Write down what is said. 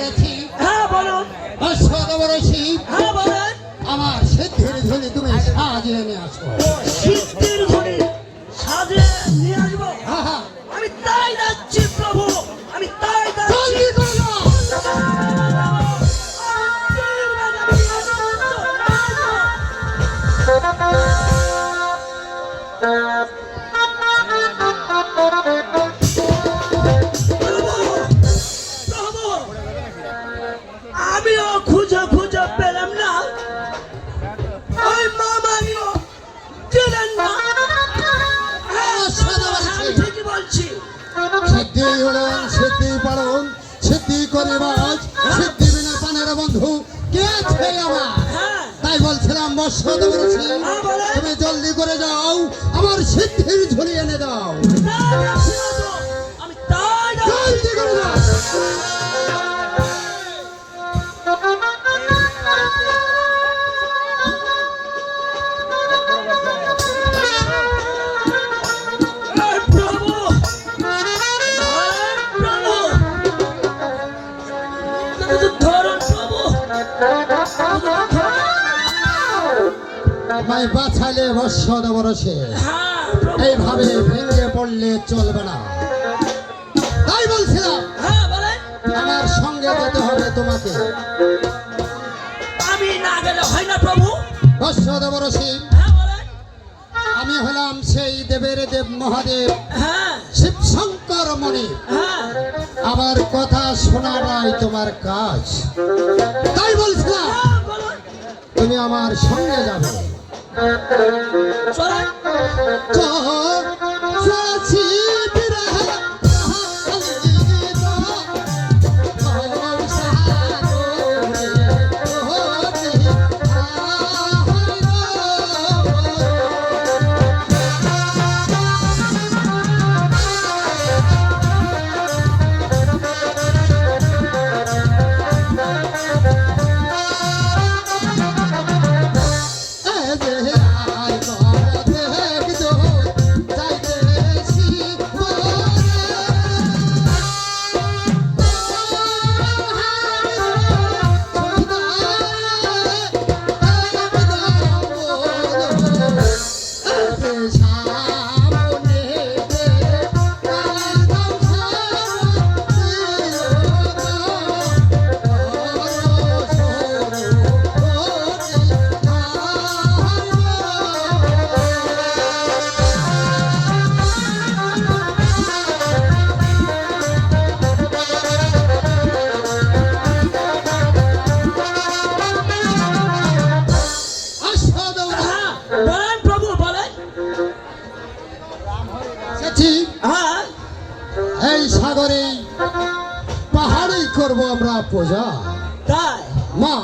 বলেছি হ্যাঁ বলুন। অশ্বদবরশি হ্যাঁ বলেন। আমার সিদ্ধির ঝুলি তুমি সাজিয়ে নিয়ে আসো। সিদ্ধির ঘরে সাজিয়ে নিয়ে আসবো। হ্যাঁ হ্যাঁ আমি তাই যাচ্ছি প্রভু, আমি তাই যাচ্ছি। জলদি করে যাও। আমিও খুঁজে খুঁজে পেলাম না, ওই মামানিও দিলেন না। আমি ঠিকই বলছি। সিদ্ধি হলেন সিদ্ধি পালন সিদ্ধি করে বাজ সিদ্ধি বিনা পানের বন্ধু কে আছে আমার? হ্যাঁ তাই বলছিলাম অশ্বদবরশি হ্যাঁ বলেন। তুমি জলদি করে যাও, আমার সিদ্ধির ঝুলি এনে দাও। তাই যাচ্ছি বাবু, আমি তাই যাচ্ছি। জলদি করে যাও। এই প্রভু, প্রভু, ধরুন প্রভু, আমায় বাঁচালে অশ্বদবরশি হ্যাঁ প্রভু। এইভাবে ভেঙে পড়লে চলবে না। তাই বলছিলাম হ্যাঁ বলেন। আমার সঙ্গে যেতে হবে তোমাকে। আমি না গেলে হয় না প্রভু। অশ্বদবরশি হ্যাঁ বলেন। আমি হলাম সেই দেবের দেব মহাদেব হ্যাঁ শিব শঙ্কর মণি। হ্যাঁ আমার কথা শোনাটাই তোমার কাজ। তাই বলছিলাম হ্যাঁ বলুন। তুমি আমার সঙ্গে যাবে। চলেন। বলেন প্রভু বলেন। হ্যাঁ এই সাগরে পাহাড়েই করবো আমরা পূজা। তাই মা